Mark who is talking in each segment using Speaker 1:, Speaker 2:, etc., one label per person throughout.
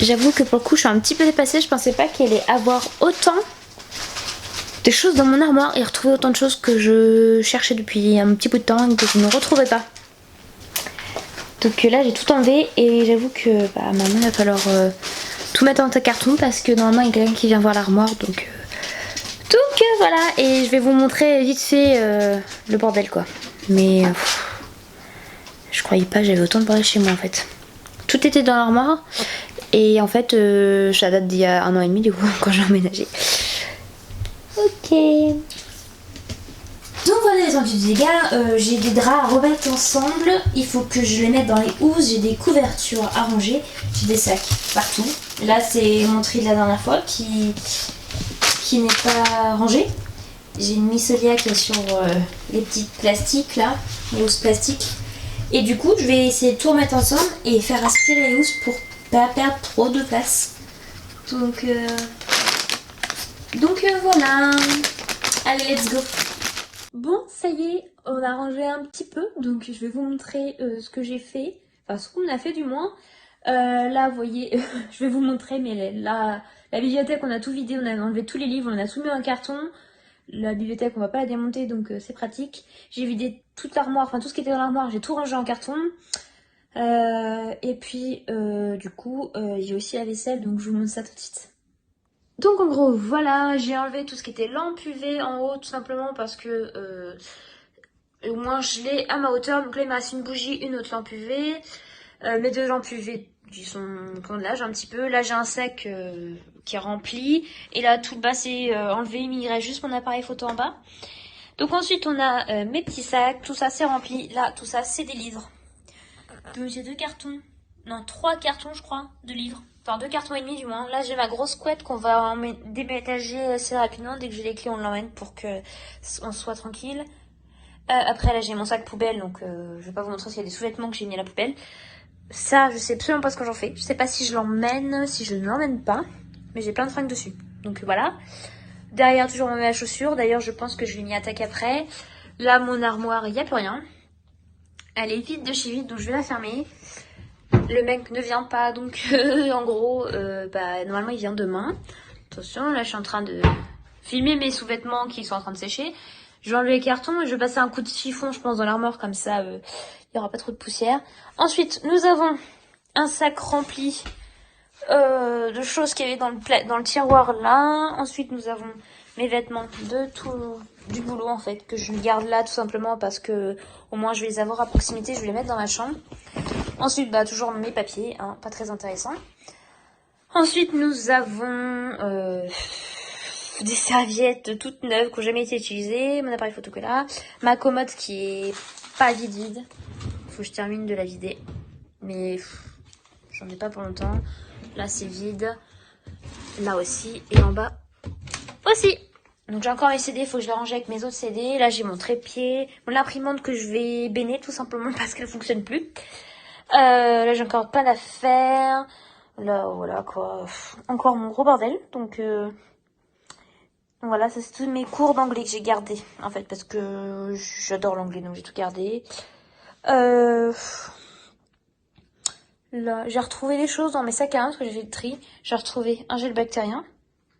Speaker 1: J'avoue que pour le coup je suis un petit peu dépassée, je pensais pas qu'il allait avoir autant de choses dans mon armoire et retrouver autant de choses que je cherchais depuis un petit bout de temps et que je ne retrouvais pas. Donc là j'ai tout enlevé et j'avoue que maintenant il va falloir tout mettre en carton parce que normalement il y a quelqu'un qui vient voir l'armoire donc voilà. Et je vais vous montrer vite fait le bordel quoi. Mais je croyais pas j'avais autant de bordel chez moi en fait. Tout était dans l'armoire et en fait ça date d'il y a 1 an et demi du coup quand j'ai emménagé. Ok. Donc voilà les petits dégâts, j'ai des draps à remettre ensemble, il faut que je les mette dans les housses, j'ai des couvertures à ranger, j'ai des sacs partout. Là c'est mon tri de la dernière fois qui n'est pas rangé. J'ai une miscelia qui est sur les petits plastiques là, les housses plastiques. Et du coup je vais essayer de tout remettre ensemble et faire aspirer les housses pour pas perdre trop de place. Donc voilà, allez let's go. Bon, ça y est, on a rangé un petit peu, donc je vais vous montrer ce que j'ai fait, enfin ce qu'on a fait du moins. Là, vous voyez, je vais vous montrer, mais la bibliothèque, on a tout vidé, on a enlevé tous les livres, on a tout mis en carton. La bibliothèque, on va pas la démonter, donc c'est pratique. J'ai vidé toute l'armoire, enfin tout ce qui était dans l'armoire, j'ai tout rangé en carton. Et puis, du coup, j'ai aussi la vaisselle, donc je vous montre ça tout de suite. Donc en gros voilà, j'ai enlevé tout ce qui était lampe UV en haut tout simplement parce que au moins je l'ai à ma hauteur. Donc là il me reste une bougie, une autre lampe UV. Mes 2 lampes UV qui sont de l'âge un petit peu. Là j'ai un sac qui est rempli et là tout le bas c'est enlevé, il me reste juste mon appareil photo en bas. Donc ensuite on a mes petits sacs, tout ça c'est rempli. Là tout ça c'est des livres. Donc j'ai 2 cartons, non 3 cartons je crois de livres. Enfin 2 cartons et demi du moins. Là j'ai ma grosse couette qu'on va déménager assez rapidement. Dès que j'ai les clés on l'emmène pour que on soit tranquille. Après là j'ai mon sac poubelle donc je vais pas vous montrer s'il y a des sous-vêtements que j'ai mis à la poubelle. Ça je sais absolument pas ce que j'en fais. Je sais pas si je l'emmène, si je ne l'emmène pas. Mais j'ai plein de fringues dessus. Donc voilà. Derrière toujours mon à chaussures. D'ailleurs je pense que je vais m'y attaquer après. Là mon armoire il n'y a plus rien. Elle est vide de chez vide donc je vais la fermer. Le mec ne vient pas, donc en gros, normalement il vient demain. Attention, là je suis en train de filmer mes sous-vêtements qui sont en train de sécher. Je vais enlever les cartons et je vais passer un coup de chiffon, je pense, dans l'armoire, comme ça il n'y aura pas trop de poussière. Ensuite, nous avons un sac rempli de choses qu'il y avait dans le tiroir là. Ensuite, nous avons mes vêtements de tout du boulot en fait, que je garde là tout simplement parce que au moins je vais les avoir à proximité, je vais les mettre dans ma chambre. Ensuite, toujours mes papiers, hein, pas très intéressant. Ensuite, nous avons des serviettes toutes neuves qui n'ont jamais été utilisées, mon appareil photo que là, ma commode qui est pas vide. Faut que je termine de la vider, mais j'en ai pas pour longtemps. Là, c'est vide. Là aussi, et en bas aussi. Donc j'ai encore mes CD, il faut que je les range avec mes autres CD. Là, j'ai mon trépied, mon imprimante que je vais bénir tout simplement parce qu'elle fonctionne plus. Là j'ai encore pas d'affaires. Là voilà quoi. Encore mon gros bordel. Donc voilà, ça c'est tous mes cours d'anglais que j'ai gardés. En fait parce que j'adore l'anglais donc j'ai tout gardé. Là j'ai retrouvé des choses dans mes sacs à main parce que j'ai fait le tri. J'ai retrouvé un gel bactérien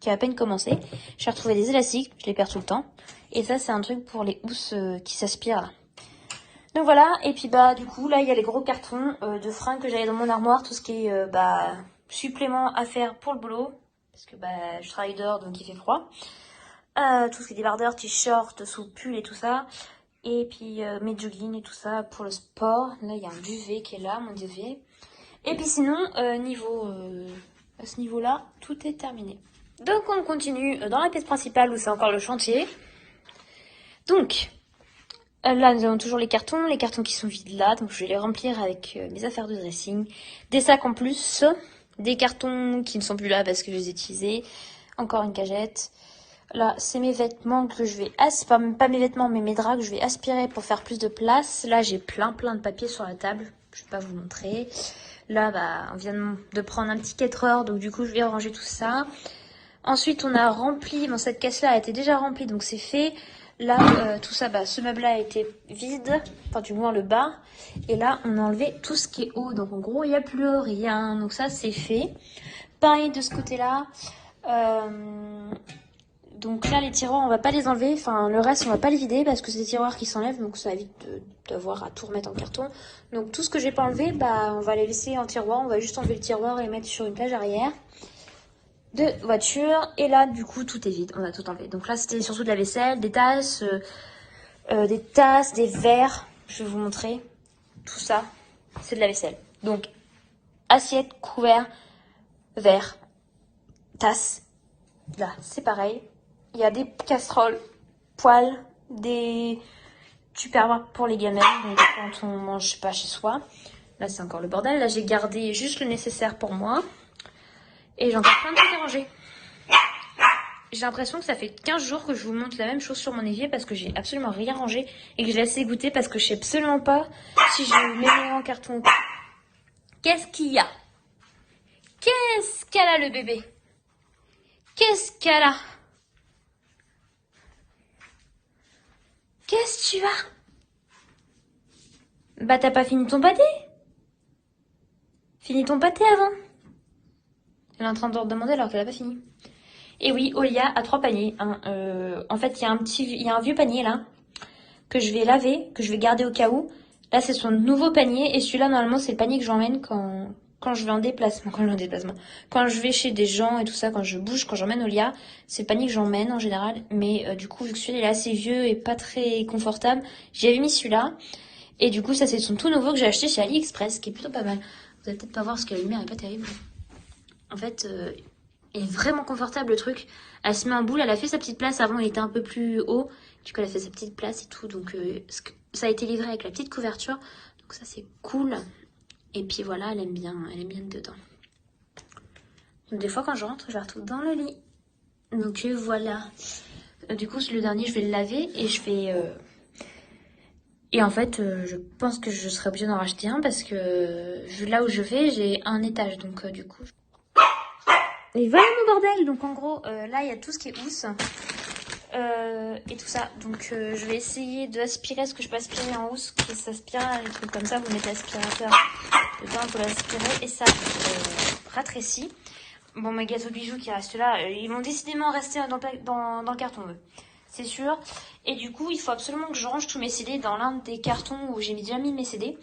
Speaker 1: qui a à peine commencé. J'ai retrouvé des élastiques, je les perds tout le temps. Et ça c'est un truc pour les housses qui s'aspirent là. Donc voilà, et puis du coup là il y a les gros cartons de fringues que j'avais dans mon armoire, tout ce qui est supplément à faire pour le boulot, parce que je travaille dehors donc il fait froid. Tout ce qui est débardeur, t-shirt, sous-pull et tout ça. Et puis mes joggings et tout ça pour le sport. Là il y a un duvet qui est là, mon duvet. Et puis sinon, à ce niveau-là, tout est terminé. Donc on continue dans la pièce principale où c'est encore le chantier. Donc... là, nous avons toujours les cartons qui sont vides là, donc je vais les remplir avec mes affaires de dressing. Des sacs en plus, des cartons qui ne sont plus là parce que je les ai utilisés. Encore une cagette. Là, c'est mes vêtements que je vais aspirer, pas mes vêtements, mais mes draps que je vais aspirer pour faire plus de place. Là, j'ai plein de papiers sur la table, je vais pas vous montrer. Là, on vient de prendre un petit 4 heures, donc du coup, je vais ranger tout ça. Ensuite, on a rempli, cette caisse-là a été déjà remplie, donc c'est fait. Là, tout ça, ce meuble-là a été vide, enfin du moins le bas. Et là, on a enlevé tout ce qui est haut. Donc en gros, il n'y a plus rien. Donc ça, c'est fait. pareil de ce côté-là. Donc là, les tiroirs, on va pas les enlever. Enfin, le reste, on va pas les vider parce que c'est des tiroirs qui s'enlèvent. Donc ça évite d'avoir à tout remettre en carton. Donc tout ce que j'ai pas enlevé, bah, on va les laisser en tiroir. On va juste enlever le tiroir et mettre sur une plage arrière de voiture. Et là, du coup, tout est vide. On a tout enlevé. Donc là, c'était surtout de la vaisselle, des tasses, des verres. Je vais vous montrer. Tout ça, c'est de la vaisselle. Donc, assiette, couvert, verre, tasse. Là, c'est pareil. Il y a des casseroles, poêles, des tupperwares pour les gamelles, donc quand on mange pas chez soi. Là, c'est encore le bordel. Là, j'ai gardé juste le nécessaire pour moi. Et j'ai encore plein de trucs à ranger. J'ai l'impression que ça fait 15 jours que je vous montre la même chose sur mon évier parce que j'ai absolument rien rangé et que je l'ai assez goûté parce que je sais absolument pas si je mets en carton ou pas. Qu'est-ce qu'il y a? Qu'est-ce qu'elle a, le bébé? Qu'est-ce qu'elle a? Qu'est-ce que tu as? Bah, t'as pas fini ton pâté? Finis ton pâté avant. Elle est en train de demander alors qu'elle a pas fini. Et oui, Olia a 3 paniers. Hein. En fait, il y a un vieux panier là que je vais laver, que je vais garder au cas où. Là, c'est son nouveau panier et celui-là, normalement, c'est le panier que j'emmène quand je vais en déplacement. Quand je vais chez des gens et tout ça, quand je bouge, quand j'emmène Olia, c'est le panier que j'emmène en général. Mais du coup, vu que celui-là est assez vieux et pas très confortable, j'avais mis celui-là. Et du coup, ça, c'est son tout nouveau que j'ai acheté chez AliExpress, qui est plutôt pas mal. Vous allez peut-être pas voir parce que la lumière est pas terrible. En fait, est vraiment confortable le truc. Elle se met en boule, elle a fait sa petite place. Avant, il était un peu plus haut. Du coup, elle a fait sa petite place et tout. Donc, ça a été livré avec la petite couverture. Donc, ça, c'est cool. Et puis voilà, elle aime bien dedans. Donc, des fois, quand je rentre, je la retrouve dans le lit. Donc, voilà. Du coup, le dernier, je vais le laver et je vais... Et en fait, je pense que je serai obligée d'en racheter un parce que là où je vais, j'ai un étage. Donc, du coup... Et voilà mon bordel. Donc en gros, là il y a tout ce qui est housse et tout ça. Donc je vais essayer d'aspirer ce que je peux aspirer en housse, qui s'aspire, les trucs comme ça. Vous mettez l'aspirateur dedans pour l'aspirer et ça ratrécit. Bon, mes gâteaux de bijoux qui restent là, ils vont décidément rester dans le carton eux. C'est sûr. Et du coup, il faut absolument que je range tous mes CD dans l'un des cartons où j'ai déjà mis mes CD.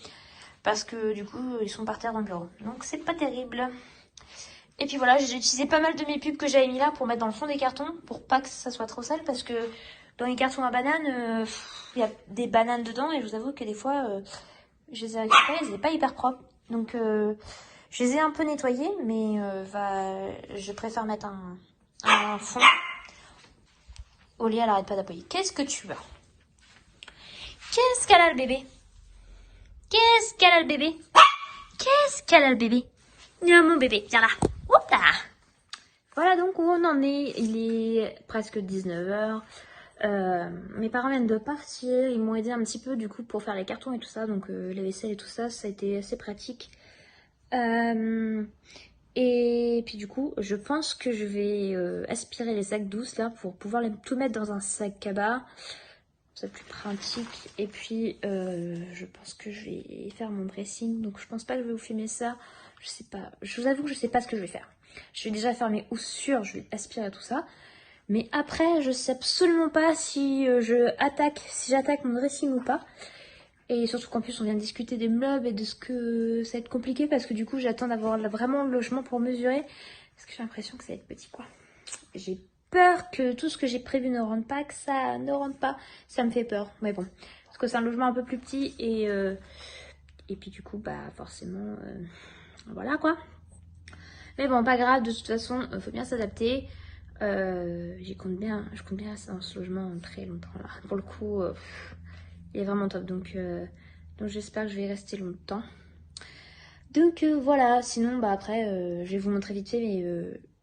Speaker 1: Parce que du coup, ils sont par terre dans le bureau. Donc c'est pas terrible. Et puis voilà, j'ai utilisé pas mal de mes pubs que j'avais mis là pour mettre dans le fond des cartons, pour pas que ça soit trop sale, parce que dans les cartons à bananes, il y a des bananes dedans, et je vous avoue que des fois, je les ai récupérées, elles n'étaient pas hyper propres. Donc, je les ai un peu nettoyées, mais je préfère mettre un fond. Olia, elle arrête pas d'appuyer. Qu'est-ce que tu as? Qu'est-ce qu'elle a, le bébé? Qu'est-ce qu'elle a, le bébé? Qu'est-ce qu'elle a, le bébé? Viens, mon bébé, viens là. Hop là. Voilà donc où on en est. Il est presque 19h. Mes parents viennent de partir. Ils m'ont aidé un petit peu du coup pour faire les cartons et tout ça. Donc les vaisselles et tout ça, ça a été assez pratique. Et puis du coup, je pense que je vais aspirer les sacs douces là pour pouvoir tout mettre dans un sac cabas. C'est plus pratique. Et puis je pense que je vais faire mon dressing. Donc je pense pas que je vais vous filmer ça. Je sais pas. Je vous avoue que je sais pas ce que je vais faire. Je vais déjà faire mes housses sûres. Je vais aspirer tout ça. Mais après, je sais absolument pas si j'attaque mon dressing ou pas. Et surtout qu'en plus, on vient de discuter des meubles et de ce que ça va être compliqué parce que du coup, j'attends d'avoir vraiment le logement pour mesurer. Parce que j'ai l'impression que ça va être petit, quoi. J'ai peur que tout ce que j'ai prévu ne rentre pas, que ça ne rentre pas. Ça me fait peur. Mais bon, parce que c'est un logement un peu plus petit et puis du coup, bah forcément, voilà quoi. Mais bon, pas grave, de toute façon, faut bien s'adapter. Je compte bien rester dans ce logement très longtemps là. Pour le coup, il est vraiment top. Donc j'espère que je vais y rester longtemps. Donc voilà, sinon bah après, je vais vous montrer vite fait, mais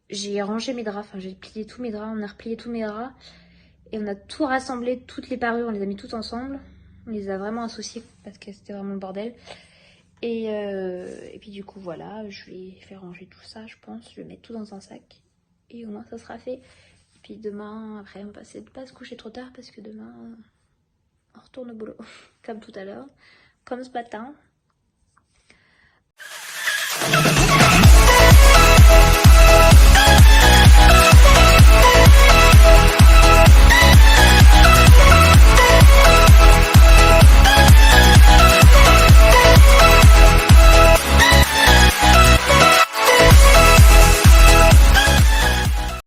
Speaker 1: j'ai rangé mes draps, enfin j'ai plié tous mes draps, on a replié tous mes draps. Et on a tout rassemblé, toutes les parures, on les a mis toutes ensemble. On les a vraiment associées parce que c'était vraiment le bordel. Et puis du coup voilà, je vais faire ranger tout ça, je pense. Je vais mettre tout dans un sac. Et au moins ça sera fait. Et puis demain, après on va essayer de pas se coucher trop tard parce que demain on retourne au boulot. Comme tout à l'heure, comme ce matin.